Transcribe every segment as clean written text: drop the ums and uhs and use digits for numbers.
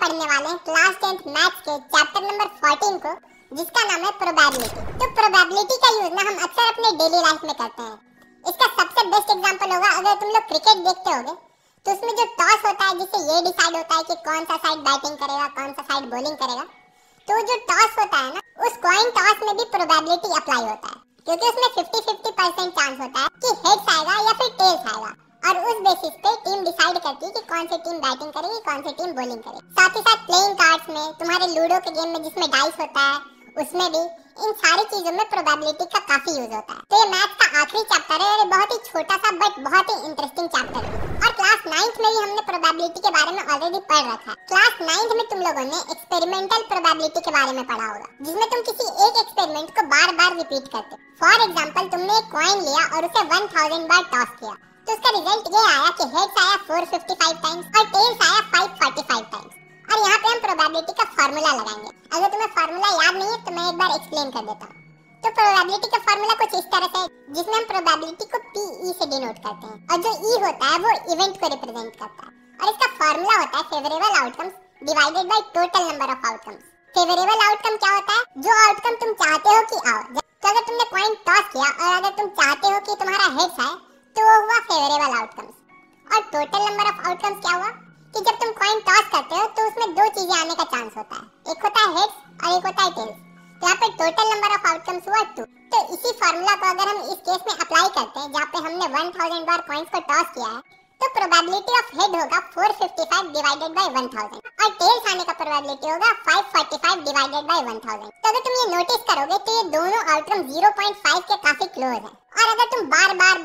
पढ़ने वाले हैं क्लास 10th मैथ्स के चैप्टर नंबर 14 को, जिसका नाम है प्रोबेबिलिटी। तो प्रोबेबिलिटी का यूज ना हम अक्सर अपने डेली लाइफ में करते हैं। इसका सबसे बेस्ट एग्जांपल होगा, अगर तुम लोग क्रिकेट देखते होगे तो उसमें जो टॉस होता है जिससे ये डिसाइड होता है कि कौन सा साइड बैटिंग करेगा, कौन सा साइड बॉलिंग करेगा। तो जो टॉस होता है ना, उस कॉइन टॉस में भी प्रोबेबिलिटी अप्लाई होता है, क्योंकि उसमें 50-50% चांस होता है कि हेड्स आएगा या फिर टेल्स आएगा, और उस बेसिस पे टीम डिसाइड करती है कि कौन सी टीम बैटिंग करेगी, कौन सी टीम बॉलिंग करेगी। साथ ही साथ प्लेइंग कार्ड्स में, तुम्हारे लूडो के गेम में जिसमें डाइस होता है, उसमें भी इन सारी चीजों में प्रोबेबिलिटी का काफी यूज होता है। तो ये मैथ्स का आखिरी चैप्टर है और ये बहुत ही छोटा सा बट बहुत ही इंटरेस्टिंग चैप्टर है, और क्लास 9th में भी हमने प्रोबेबिलिटी के बारे में ऑलरेडी पढ़ रखा है। क्लास 9th में तुम लोगों ने एक्सपेरिमेंटल प्रोबेबिलिटी के बारे में पढ़ा होगा, जिसमें तुम किसी एक एक्सपेरिमेंट को बार बार रिपीट करते। फॉर एग्जाम्पल, तुमने एक कॉइन लिया और उसे 1000 बार टॉस किया, तो उसका रिजल्ट ये आया कि हेड्स आया 455 टाइम्स और टेल्स आया 545 टाइम्स। और यहाँ पे हम प्रोबेबिलिटी का फार्मूला लगाएंगे। अगर तुम्हें फार्मूला याद नहीं है तो मैं एक बार एक्सप्लेन कर देता हूँ। तो प्रोबेबिलिटी का फार्मूला कुछ इस तरह से, जिसमें हम प्रोबेबिलिटी को PE से डिनोट करते हैं, और जो E होता है वो इवेंट को रिप्रेजेंट करता है, और इसका फार्मूला होता है favourable outcomes divided by total number of outcomes. Favourable outcome क्या होता है? जो आउटकम तुम चाहते हो कि आओ। तो अगर तुमने कॉइन टॉस किया और अगर तुम चाहते हो कि तुम्हारा हेड्स आए, तो वो हुआ फेवरेबल आउटकम्स। और टोटल नंबर ऑफ आउटकम्स क्या हुआ कि जब तुम कॉइन टॉस करते हो तो उसमें दो चीजें आने का चांस होता है, एक होता है हेड्स और एक होता है टेल्स। तो यहाँ पे टोटल नंबर ऑफ आउटकम्स हुआ 2। तो इसी फार्मूला को अगर हम इस केस में अप्लाई करते हैं, जहाँ पे हमने 1000 बार कॉइन्स को टॉस किया है, तो प्रोबेबिलिटी ऑफ हेड होगा 455 डिवाइडेड बाय 1000, और टेल्स आने का प्रोबेबिलिटी होगा 545 डिवाइडेड बाय 1000। तो अगर तुम ये नोटिस करोगे तो ये दोनों आउटकम 0.5 के काफी क्लोज है। और अगर तुम बार बार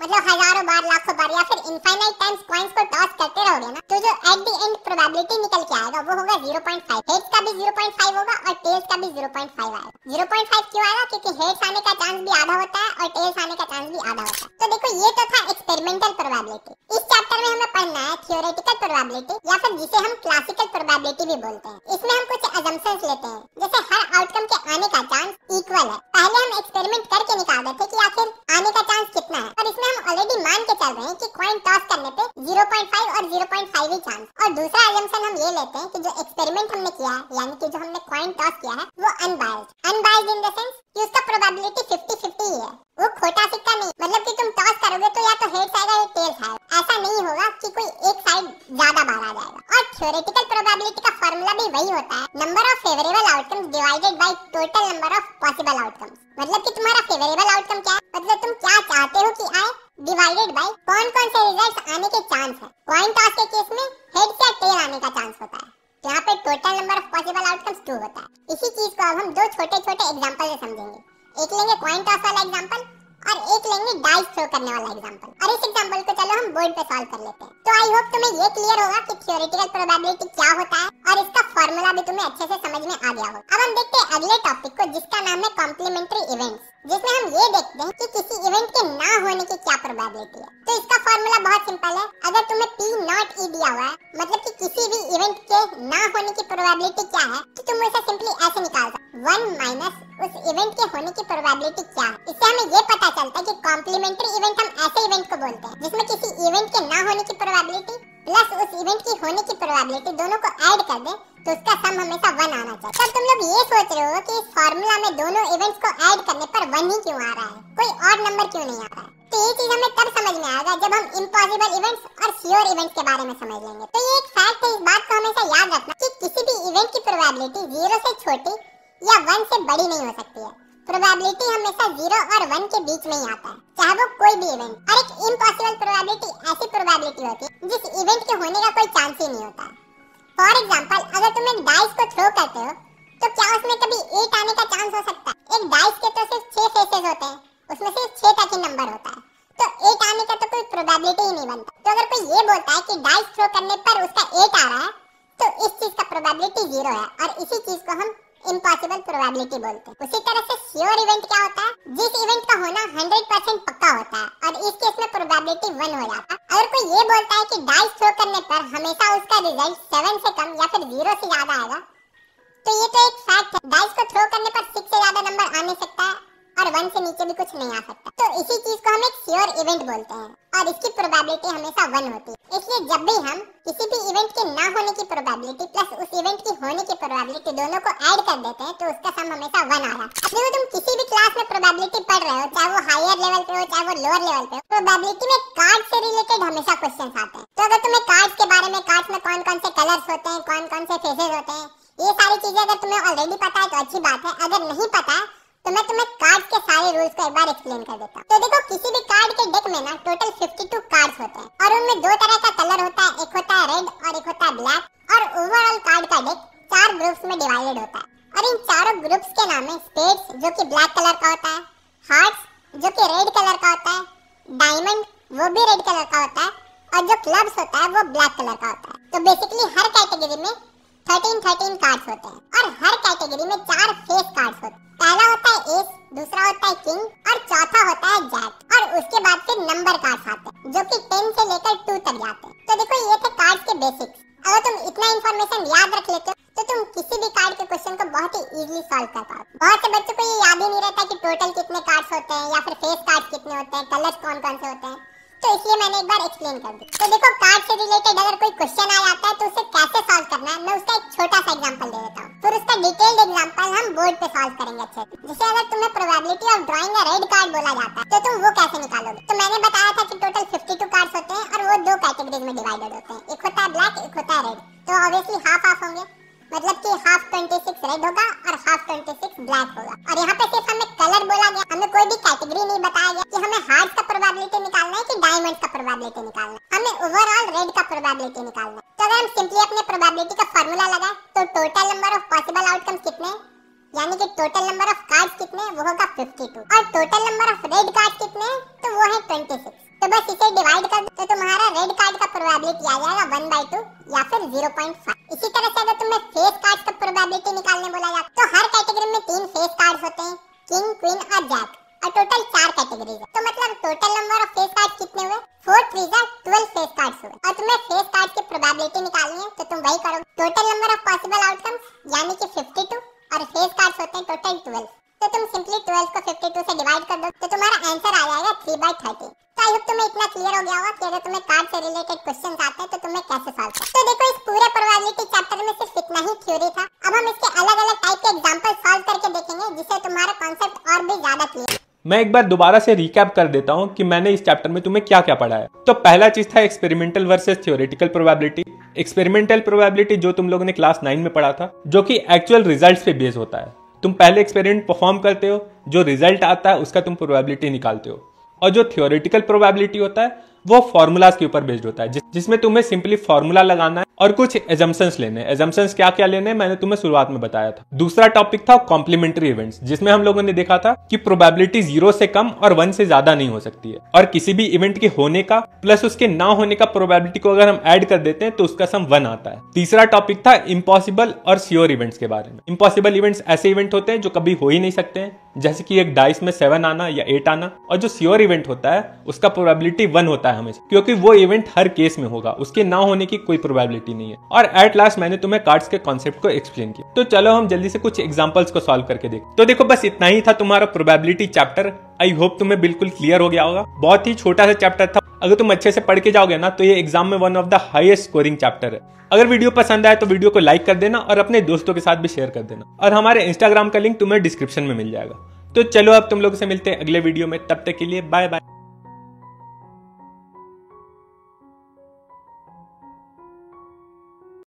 मतलब हजारों बार, लाखों बार या फिर इनफाइनाइट टाइम्स कॉइन्स को टॉस करते रहोगे ना, तो जो एट द एंड प्रोबेबिलिटी निकल के आएगा वो होगा 0.5। हेड्स का भी 0.5 होगा और टेल्स का भी 0.5 आएगा। 0.5 क्यों आएगा? क्योंकि हेड्स आने का चांस भी आधा होता है और टेल्स आने का चांस भी आधा होता है। तो देखो, ये तो था एक्सपेरिमेंटल प्रोबेबिलिटी। इस चैप्टर में हमें पढ़ना है थियोरेटिकल प्रोबेबिलिटी, या फिर जिसे हम क्लासिकल प्रोबेबिलिटी भी बोलते हैं। इसमें हम कुछ असम्पशंस लेते हैं, जैसे हर आउटकम के आने का चांस इक्वल है। पहले हम एक्सपेरिमेंट करके निकाल देते कि आखिर आने का चांस कितना है, और इसमें हम ऑलरेडी मान के चल रहे हैं कि कॉइन टॉस करने पे 0.5 और 0.5 ही चांस। और दूसरा असम्पशन हम ये लेते हैं कि जो एक्सपेरिमेंट हमने किया है, यानी कि जो हमने कॉइन टॉस किया है, वो अनबायस्ड इन द सेंस कि उसका प्रोबेबिलिटी 50-50 ही है। वो खोटा सिक्का नहीं, मतलब कि तुम टॉस करोगे तो या तो हेड्स आएगा या टेल्स आएगा। ऐसा नहीं होगा कि कोई एक साइड ज्यादा बार आ जाएगा। और थ्योरेटिकल प्रोबेबिलिटी का फार्मूला भी वही होता है, number of favourable outcomes divided by total number of possible outcomes. मतलब कि तुम्हारा फेवरेबल आउटकम क्या है, मतलब तुम क्या चाहते हो कि आए, डिवाइडेड बाय कौन-कौन से रिजल्ट्स आने के चांस है। कॉइन टॉस के केस में हेड्स या टेल आने का चांस होता है, तो यहाँ पे total number of possible outcomes 2 होता है। इसी चीज को अब हम दो छोटे-छोटे एग्जांपल से समझेंगे। एक लेंगे कॉइन टॉस वाला एग्जांपल और एक लेंगे डाइस थ्रो करने वाला एग्जांपल। और इस एग्जांपल को चलो हम बोर्ड पे सॉल्व कर लेते हैं। तो आई होप तुम्हें ये क्लियर होगा कि थ्योरेटिकल प्रोबेबिलिटी क्या होता है, और इसका फार्मूला भी तुम्हें अच्छे से समझ में आ गया होगा। अब हम देखते हैं अगले टॉपिक को, जिसका नाम है कॉम्प्लीमेंट्री इवेंट्स, जिसमें हम ये देखते हैं कि किसी इवेंट के ना होने की क्या प्रोबेबिलिटी है। तो इसका फार्मूला बहुत सिंपल है। अगर तुम्हें P0 E दिया हुआ है, मतलब कि किसी भी इवेंट के ना होने की प्रोबेबिलिटी क्या है, तो तुम उसे सिंपली ऐसे निकाल सकते, 1 माइनस उस इवेंट के होने की प्रोबेबिलिटी क्या है। इससे हमें ये पता चलता है कि कॉम्प्लीमेंट्री इवेंट हम ऐसे इवेंट को बोलते हैं जिसमें किसी इवेंट के ना होने की प्रोबेबिलिटी प्लस उस इवेंट की होने की प्रोबेबिलिटी दोनों को ऐड कर दे तो उसका सम हमेशा 1 आना चाहिए। तब तुम लोग ये सोच रहे हो कि इस फार्मूला में दोनों इवेंट्स को ऐड करने पर 1 ही क्यों आ रहा है, कोई और नंबर क्यों नहीं आ रहा है। तो ये चीज हमें तब समझ में आएगा जब हम इम्पॉसिबल इवेंट्स और श्योर इवेंट्स के बारे में समझ लेंगे। तो ये एक फैक्ट है, इस बात को हमेशा याद रखना कि किसी भी इवेंट की प्रोबेबिलिटी 0 से छोटी या 1 से बड़ी नहीं हो सकती है। प्रोबेबिलिटी हमेशा 0 और 1 के बीच में ही आता है, चाहे वो कोई भी इवेंट। और एक इम्पॉसिबल प्रोबेबिलिटी ऐसी प्रोबेबिलिटी होती है जिस इवेंट के होने का कोई चांस ही नहीं होता। फॉर एग्जांपल, अगर तुम एक डाइस को थ्रो करते हो तो क्या उसमें कभी 8 आने का चांस हो सकता है? एक डाइस के तो सिर्फ 6 फेसेस होते हैं, उसमें सिर्फ 6 तक ही नंबर होता है, तो 8 आने का तो कोई प्रोबेबिलिटी ही नहीं बनता। तो अगर कोई ये बोलता है कि डाइस थ्रो करने पर उसका 8 आ रहा है, तो इस चीज का प्रोबेबिलिटी 0 है, और इसी चीज को हम इम्पॉसिबल प्रोबेबिलिटी बोलते हैं। उसी तरह से श्योर इवेंट क्या होता है, जिस इवेंट का होना 100% पक्का होता है, और इस केस में प्रोबेबिलिटी 1 हो जाता है। अगर कोई ये बोलता है कि डाइस थ्रो करने पर हमेशा उसका रिजल्ट 7 से कम या फिर 0 से ज्यादा आएगा, तो ये तो एक फैक्ट है। डाइस को थ्रो करने पर 6 से ज्यादा नंबर आ नहीं सकता है, और 1 से नीचे भी कुछ नहीं आ सकता। तो इसी चीज को हम एक श्योर इवेंट बोलते हैं और इसकी प्रोबेबिलिटी हमेशा 1 होती है। इसलिए जब भी हम किसी भी इवेंट के ना होने की प्रोबेबिलिटी प्लस उस इवेंट की होने की प्रोबेबिलिटी दोनों को ऐड कर देते हैं तो उसका सम हमेशा 1 आ रहा है। अब देखो तुम किसी भी क्लास में प्रोबेबिलिटी पढ़ रहे हो, चाहे वो हायर लेवल पे हो चाहे वो लोअर लेवल पे हो, प्रोबेबिलिटी में कार्ड से रिलेटेड हमेशा क्वेश्चंस आते हैं। तो अगर तुम्हें कार्ड्स के बारे में, कार्ड्स में कौन कौन से कलर्स होते हैं, कौन कौन से फेसेस होते हैं, ये सारी चीजें अगर तुम्हें ऑलरेडी पता है तो अच्छी बात है। अगर नहीं पता है तो मैं तुम्हें कार्ड्स के सारे रूल्स को एक बार एक्सप्लेन कर देता हूँ। तो देखो किसी भी कार्ड के डेक में ना टोटल 52 कार्ड्स होते हैं और उनमें 2 तरह का कलर होता है, एक होता है रेड और एक होता है ब्लैक। और ओवरऑल कार्ड का डेक 4 ग्रुप्स में डिवाइडेड होता है और इन चारों ग्रुप्स के नाम है स्पेड्स जो कि ब्लैक कलर का होता है, हार्ट्स जो कि रेड कलर का होता है, डायमंड वो भी रेड कलर का होता है और जो क्लब्स होता है वो ब्लैक कलर का होता है। तो बेसिकली हर कैटेगरी में 13 कार्ड्स होते हैं और हर कैटेगरी में 4 फेस कार्ड्स होते हैं। पहला होता है एस, दूसरा होता है किंग और चौथा होता है जैक और उसके बाद फिर नंबर कार्ड्स आते हैं जो कि 10 से लेकर 2 तक जाते हैं। तो देखो ये थे कार्ड्स के बेसिक्स। अगर तुम इतना इंफॉर्मेशन याद रख लेते हो तो तुम किसी भी कार्ड के क्वेश्चन को बहुत ही इजीली सॉल्व कर पाओगे। बहुत से बच्चों को ये याद ही नहीं रहता कि टोटल कितने कार्ड्स होते हैं या फिर फेस कार्ड्स कितने होते हैं, कलर्स कौन कौन से होते हैं। तो इसलिए मैंने एक बार एक्सप्लेन कर दिया। तो देखो कार्ड से रिलेटेड अगर कोई क्वेश्चन आ जाता है तो उसे कैसे सॉल्व करना है मैं उसका एक छोटा सा एग्जांपल दे देता हूँ, फिर उसका डिटेल्ड एग्जांपल हम बोर्ड पे सॉल्व करेंगे अच्छे से। जैसे अगर तुम्हें probability of drawing a red card बोला जाता है तो तुम वो कैसे निकालोगे। तो मैंने बताया था कि टोटल 52 कार्ड्स होते हैं और वो 2 कैटेगरीज में डिवाइडेड होते हैं, एक होता है ब्लैक, एक होता है रेड। तो ऑब्वियसली हाफ हाफ होंगे, मतलब कि हाफ 26 रेड होगा और हाफ 26 ब्लैक होगा। और यहाँ पे सिर्फ हमें कलर बोला गया, हमें कोई भी कैटेगरी नहीं बताया गया कि हमें हार्ट्स का प्रोबेबिलिटी निकालना है कि डायमंड्स का प्रोबेबिलिटी निकालना है, हमें ओवरऑल रेड का प्रोबेबिलिटी निकालना है। तो अगर हम सिंपली अपने प्रोबेबिलिटी का फार्मूला लगाए तो total number of possible outcomes कितने, यानी कि टोटल नंबर ऑफ कार्ड्स कितने, वो होगा 52 और total number of red cards कितने, तो वो है 26। तो बस इसे डिवाइड कर दो तो तुम्हारा रेड कार्ड का प्रोबेबिलिटी आ जाएगा 1/2 या फिर 0.5। इसी तरह से अगर तुम्हें फेस कार्ड्स का प्रोबेबिलिटी निकालने बोला जाए तो हर कैटेगरी में 3 फेस कार्ड्स होते हैं, किंग, क्वीन और जैक, और टोटल 4 कैटेगरीज है। तो मतलब total number of face cards कितने हुए, 4 3 12 फेस कार्ड्स हुए। और तुम्हें फेस कार्ड्स की प्रोबेबिलिटी निकालनी है तो तुम वही करोगे, total number of possible outcomes यानी कि 52 और फेस कार्ड्स होते हैं टोटल 12। तो तुम सिंपली 12 को 52 से डिवाइड कर दो तो तुम्हारा आंसर आ जाएगा 3/30। तो आई होप तुम्हें इतना क्लियर हो गया होगा कि अगर तुम्हें कार्ड से रिलेटेड क्वेश्चंस आते हैं तो तुम्हें कैसे सॉल्व करना है। तो देखो इस पूरे प्रोबेबिलिटी चैप्टर में सिर्फ इतना ही थ्योरी था। अब हम इसके अलग-अलग टाइप के एग्जांपल सॉल्व करके देखेंगे जिससे तुम्हारा कांसेप्ट और भी ज्यादा क्लियर। मैं एक बार दोबारा से रिकैप कर देता हूं कि मैंने इस चैप्टर में तुम्हें क्या क्या पढ़ाया। तो पहला चीज था experimental versus theoretical probability. Experimental probability जो तुम लोगों ने क्लास 9 में पढ़ा था, जो कि एक्चुअल रिजल्ट्स पे बेस होता है। तुम पहले एक्सपेरिमेंट परफॉर्म करते हो, जो रिजल्ट आता है उसका तुम प्रोबेबिलिटी निकालते हो। और जो थ्योरेटिकल प्रोबेबिलिटी होता है वो फॉर्मूलाज के ऊपर बेस्ड होता है, जिसमें तुम्हें सिंपली फॉर्मूला लगाना है और कुछ एजम्पशंस लेने हैं। एजम्पशंस क्या क्या लेने हैं मैंने तुम्हें शुरुआत में बताया था। दूसरा टॉपिक था कॉम्प्लीमेंट्री इवेंट्स, जिसमें हम लोगों ने देखा था कि प्रोबेबिलिटी 0 से कम और 1 से ज्यादा नहीं हो सकती है और किसी भी इवेंट के होने का प्लस उसके ना होने का प्रोबेबिलिटी को अगर हम ऐड कर देते हैं तो उसका सम 1 आता है। तीसरा टॉपिक था इम्पॉसिबल और श्योर इवेंट्स के बारे में। इम्पॉसिबल इवेंट्स ऐसे इवेंट होते हैं जो कभी हो ही नहीं सकते हैं, जैसे कि एक डाइस में 7 आना या 8 आना। और जो श्योर इवेंट होता है उसका प्रोबेबिलिटी 1 होता है हमेशा, क्योंकि वो इवेंट हर केस में होगा, उसके ना होने की कोई प्रोबेबिलिटी नहीं है। और एट लास्ट मैंने तुम्हें कार्ड्स के कॉन्सेप्ट को एक्सप्लेन किया। तो चलो हम जल्दी से कुछ एग्जांपल्स को सॉल्व करके देखें। तो देखो बस इतना ही था तुम्हारा प्रोबेबिलिटी चैप्टर। आई होप तुम्हें बिल्कुल क्लियर हो गया होगा। बहुत ही छोटा सा चैप्टर था, अगर तुम अच्छे से पढ़ के जाओगे ना तो ये एग्जाम में one of the highest scoring chapter है। अगर वीडियो पसंद आए तो वीडियो को लाइक कर देना और अपने दोस्तों के साथ भी शेयर कर देना। और हमारे इंस्टाग्राम का लिंक तुम्हें डिस्क्रिप्शन में मिल जाएगा। तो चलो अब तुम लोगों से मिलते हैं अगले वीडियो में, तब तक के लिए बाय बाय।